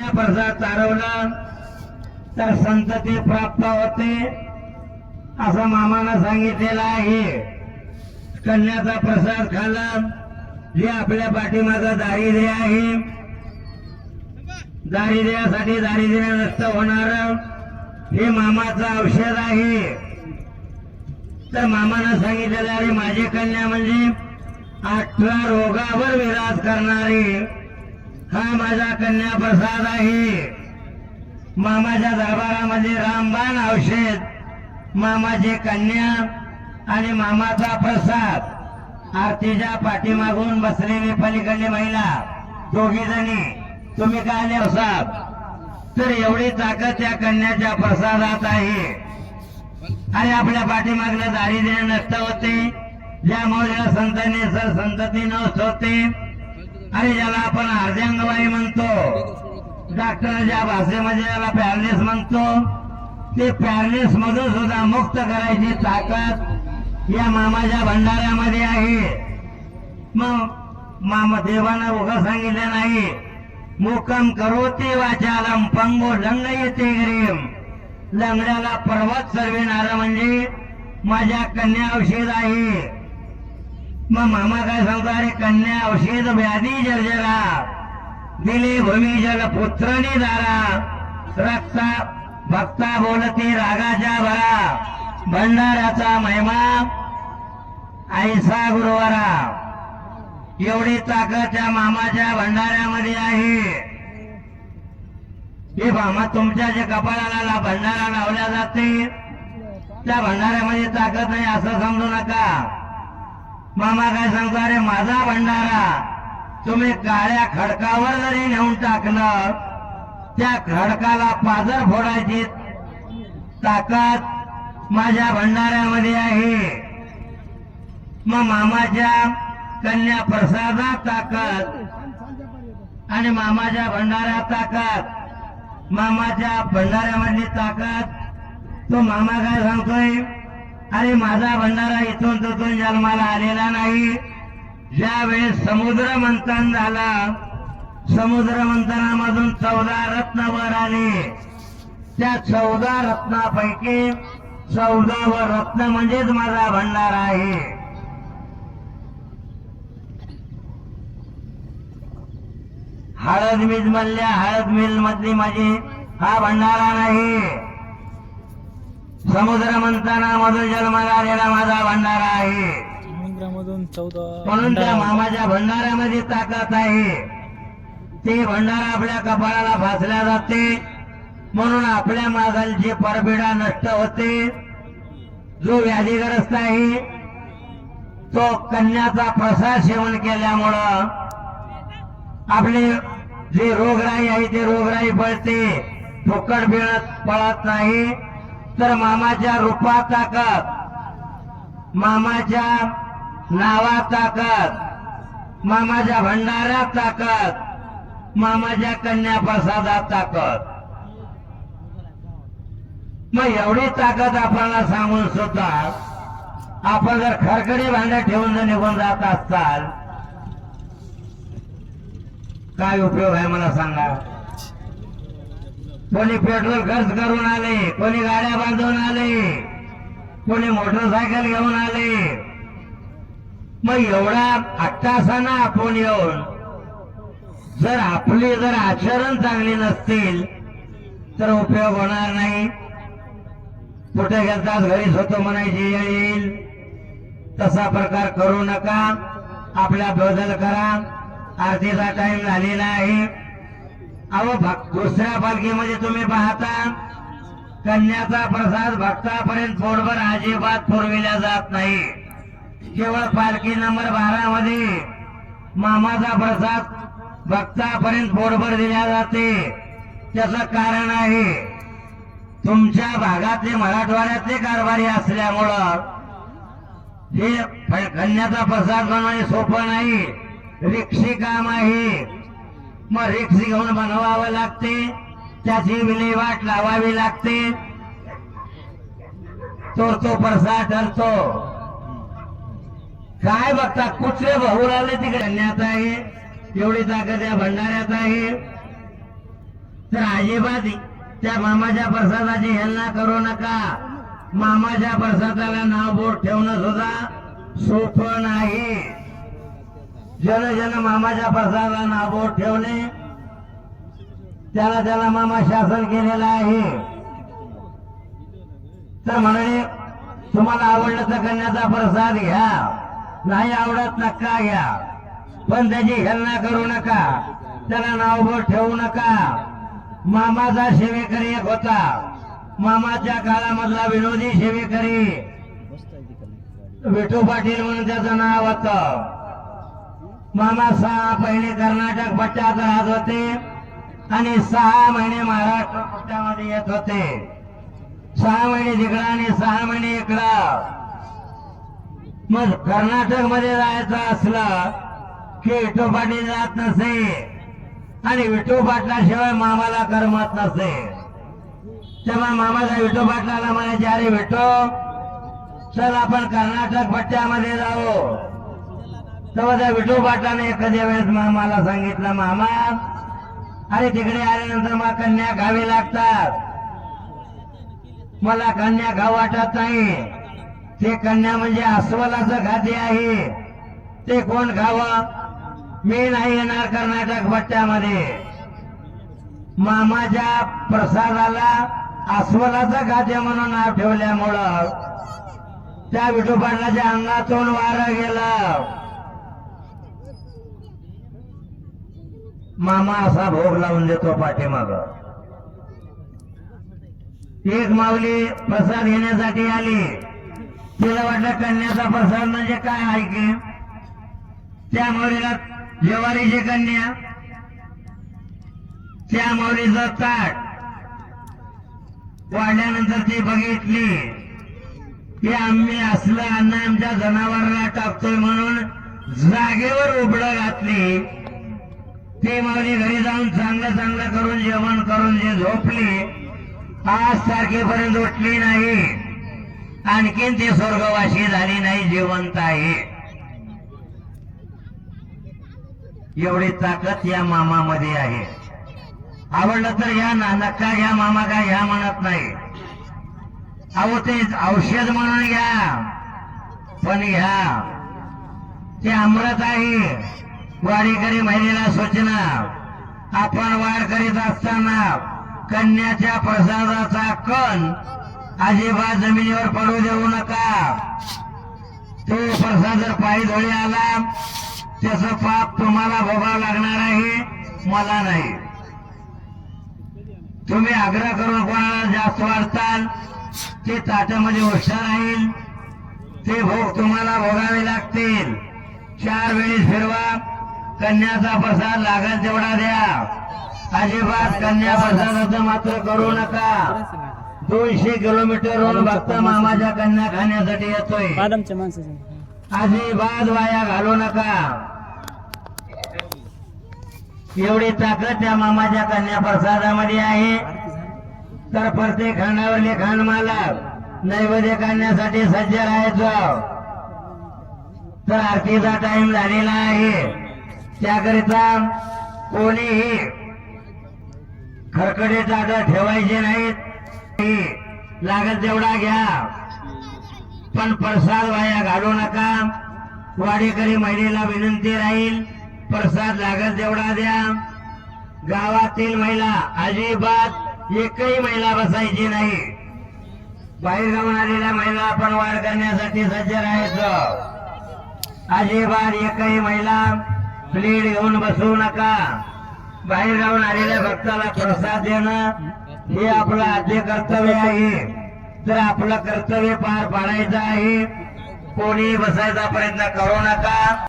प्रसाद चारवला तर संतती प्राप्त होते असं मामानं सांगितलेलं आहे. कन्याचा प्रसाद खाला जे आपल्या पाठीमागं दारिद्र्य आहे, दारिद्र्यासाठी दारिद्र्य नष्ट होणार हे मामाचं औषध आहे. तर मामानं सांगितलेलं आहे माझी कन्या म्हणजे 18 रोगावर विराज करणारी हा माझा कन्या प्रसाद आहे. मामाच्या दरबारामध्ये रामबाण औषध, मामाची कन्या आणि मामाचा प्रसाद. आरतीच्या पाठीमागून बसलेली पलीकडली महिला दोघी जणी तुम्ही काय आले प्रसाद. तर एवढी ताकद त्या कन्याच्या प्रसादात आहे. आणि आपल्या पाठीमागलं दारिद्र्य नष्ट होते, ज्यामुळे संतांनी संतती नष्ट होते. आणि ज्याला आपण अर्धांगवाई म्हणतो, डॉक्टरच्या भाषेमध्ये ज्याला पॅरालिस म्हणतो, ते पॅरालिस मधून सुद्धा मुक्त करायची ताकद या मामाच्या भंडाऱ्यामध्ये आहे. मग मामा देवानं उगा सांगितलं नाही, मुकम करोती वाचालम पंगो लंगयते ग्रीम. लंगड्याला पर्वत चढविणारं म्हणजे माझ्या कन्या औषध आहे. मग मामा काय सांगतो, अरे कन्या औषध व्याधी जर्जरा दिले भूमी जल पुत्रनी दारा. रक्ता भक्ता बोलते रागाच्या भरा, भंडाऱ्याचा महिमा ऐसा गुरुवारा. एवढी ताकद त्या मामाच्या भंडाऱ्यामध्ये आहे. हे मामा तुमच्या जे कपाळाला भंडारा लावल्या जाते त्या भंडाऱ्यामध्ये ताकद नाही असं समजू नका. मामा काय सांगतो, अरे माझा भंडारा तुम्ही काळ्या खडकावर जरी नेऊन टाकलं, त्या खडकाला पाजर फोडायची ताकद माझ्या भंडाऱ्यामध्ये आहे. मग मामाच्या कन्या प्रसादात ताकद आणि मामाच्या भंडाऱ्यात ताकद, मामाच्या भंडाऱ्यामधली ताकद. तो मामा काय सांगतोय, अरे माझा भंडारा इथून तिथून जन्माला आलेला नाही. ज्या वेळेस समुद्र मंथन झालं, समुद्र मंथनामधून 14 रत्न वर आले. त्या 14 रत्नापैकी 14व रत्न म्हणजेच माझा भंडारा आहे. हळद मिल मधल्या हळद मिल मधली माझी हा भंडारा नाही. समुद्र मंथनामधून जन्माला आलेला माझा भंडारा आहे. म्हणून त्या मामाच्या भंडाऱ्यामध्ये ताकद आहे. ते भंडारा आपल्या कपाळाला फासल्या जाते, म्हणून आपल्या मागलची परबिडा नष्ट होते. जो व्याधीग्रस्त आहे तो कन्याचा प्रसाद सेवन केल्यामुळं आपले जे रोगराई आहे ते रोगराई पळते, फुकट पळत नाही. तर मामाच्या रूपात ताकद, मामाच्या नावात ताकद, मामाच्या भंडाऱ्यात ताकद, मामाच्या कन्या प्रसादात ताकद. मग एवढी ताकद आपल्याला सांगून सुद्धा आपण जर खरकडी भांड्यात ठेवून जर निघून जात असताल, काय उपयोग आहे मला सांगा. कोणी पेट्रोल खर्च करून आले, कोणी गाड्या बांधून आले, कोणी मोटरसायकल घेऊन आले. मग एवढा अट्टासाना आपण येऊन जर आपली जर आचरण चांगली नसतील तर उपयोग होणार नाही. कुठे गेलताच घरीच होतो म्हणायची वेळ येईल, तसा प्रकार करू नका. आपला बदल करा. आरतीचा टाइम झालेला आहे. अहो दुसऱ्या पालखीमध्ये तुम्ही पाहता कन्याचा प्रसाद भक्तापर्यंत पोटभर अजिबात पुरविला जात नाही. केवळ पालखी नंबर 12 मध्ये मामाचा प्रसाद भक्तापर्यंत पोटभर दिला जाते. त्याचं कारण आहे तुमच्या भागातले मराठवाड्यातले कारभारी असल्यामुळं हे कन्याचा प्रसाद बनवणे सोपं नाही, रिक्षी काम आहे. मग रिक्षी घेऊन बनवावं लागते, त्याची विल्हेवाट लावावी लागते, तो प्रसाद ठरतो. काय बघता कुठले बहुराले तिकडे कन्यात आहे, एवढी ताकद या भंडाऱ्यात आहे. तर अजिबात त्या मामाच्या प्रसादाची हेलना करू नका. मामाच्या प्रसादाला नाव बोट ठेवणं सुद्धा सोपं नाही. जन मामाच्या प्रसादाला नाव बोट ठेवणे त्याला मामा शासन केलेलं आहे. तर म्हणाले तुम्हाला आवडलं तर कन्याचा प्रसाद घ्या, नाही आवडत नका घ्या, पण त्याची हेलना करू नका, त्याला नाव बोट ठेवू नका. मामाचा सेवेकरी एक होता. मामाच्या काळामधला विनोदी सेवेकरी विठू पाटील म्हणून त्याचं नाव होतं. मामा 6 महिने कर्नाटक पट्ट्यात राहत होते आणि 6 महिने महाराष्ट्र पट्ट्यामध्ये येत होते. 6 महिने तिकडं आणि 6 महिने इकडं. मग कर्नाटक मध्ये जायचं असलं की विठू पाटील जात नसे आणि विठू पाटलाशिवाय मामाला करमत नसे. तेव्हा मामाचा विठू पाटलाला म्हणायचे अरे विठू चल आपण कर्नाटक पट्ट्यामध्ये जाऊ. तेव्हा त्या विठू पाटलाने एखाद्या वेळेस मामाला सांगितलं मामा अरे तिकडे आल्यानंतर मला कन्या घ्यावी लागतात, मला कन्या खाऊ वाटत नाही. ते कन्या म्हणजे अस्वलाचं खाद्य आहे, ते कोण खावं? मी नाही येणार कर्नाटक पट्ट्यामध्ये. मामाच्या प्रसादाला अस्वलाचं खाद्य म्हणून नाव ठेवल्यामुळं त्या विठू पाटलाच्या अंगातून वारं गेलं. मामा असा भोग लावून देतो पाठीमाग. एक माऊली प्रसाद घेण्यासाठी आली. तिला वाटलं कन्याचा प्रसाद म्हणजे काय आहे की? त्या माऊलीला जेवारीची कन्या, त्या माऊलीचं ताट वाढल्यानंतर ती बघितली की आम्ही असलं अन्न आमच्या जनावरांना टाकतोय म्हणून जागेवर उबडं घातली. ती माऊली घरी जाऊन चांगलं करून जेवण करून जे झोपली, आज तारखेपर्यंत उठली नाही, आणखीन ती स्वर्गवासी झाली नाही, जिवंत आहे. एवढी ताकद या मामामध्ये आहे. आवडलं तर घ्या ना, नका घ्या, मामा काय घ्या म्हणत नाही. अहो ते औषध म्हणून घ्या, पण घ्या, ते अमृत आहे. वारीकरी महिलेला सूचना, आपण वाढ करीत असताना कन्याच्या प्रसादाचा कण अजिबात जमिनीवर पडू देऊ नका. तो प्रसाद जर पायी धुळी आला त्याचं पाप तुम्हाला भोगावं लागणार आहे, मला नाही. तुम्ही आग्रह करून कोणाला जास्त वाढताल ते ताटामध्ये हुशार राहील, ते भोग तुम्हाला भोगावे लागतील. 4 वेळेस फिरवा, कन्याचा प्रसाद लागेल तेवढा द्या. अजिबात कन्या प्रसादाचं मात्र करू नका. 200 किलोमीटरहून भक्त मामाच्या कन्या खाण्यासाठी येतोय. अजिबात वाया घालू नका. एवढी ताकद त्या मामाच्या कन्या प्रसादामध्ये आहे. तर प्रत्येक खांडावरले खांड मालक नैवेद्य करण्यासाठी सज्ज राहायचं. तर आरतीचा टाइम झालेला आहे, त्याकरिता कोणीही खरकडे ताट ठेवायचे नाहीत. लागत तेवढा घ्या, पण प्रसाद वाया घालू नका. वाडेकरी महिलेला विनंती राहील, प्रसाद लागत तेवढा द्या. गावातील महिला अजिबात एकही महिला बसायची नाही. बाहेर गावून आलेल्या महिला आपण वाढ करण्यासाठी सज्ज राहायचं. अजिबात एकही महिला प्लेट घेऊन बसू नका. बाहेर गावून आलेल्या भक्ताला प्रसाद देणं हे आपलं आद्य कर्तव्य आहे. तर आपलं कर्तव्य पार पाडायचं आहे. कोणी बसायचा प्रयत्न करू नका.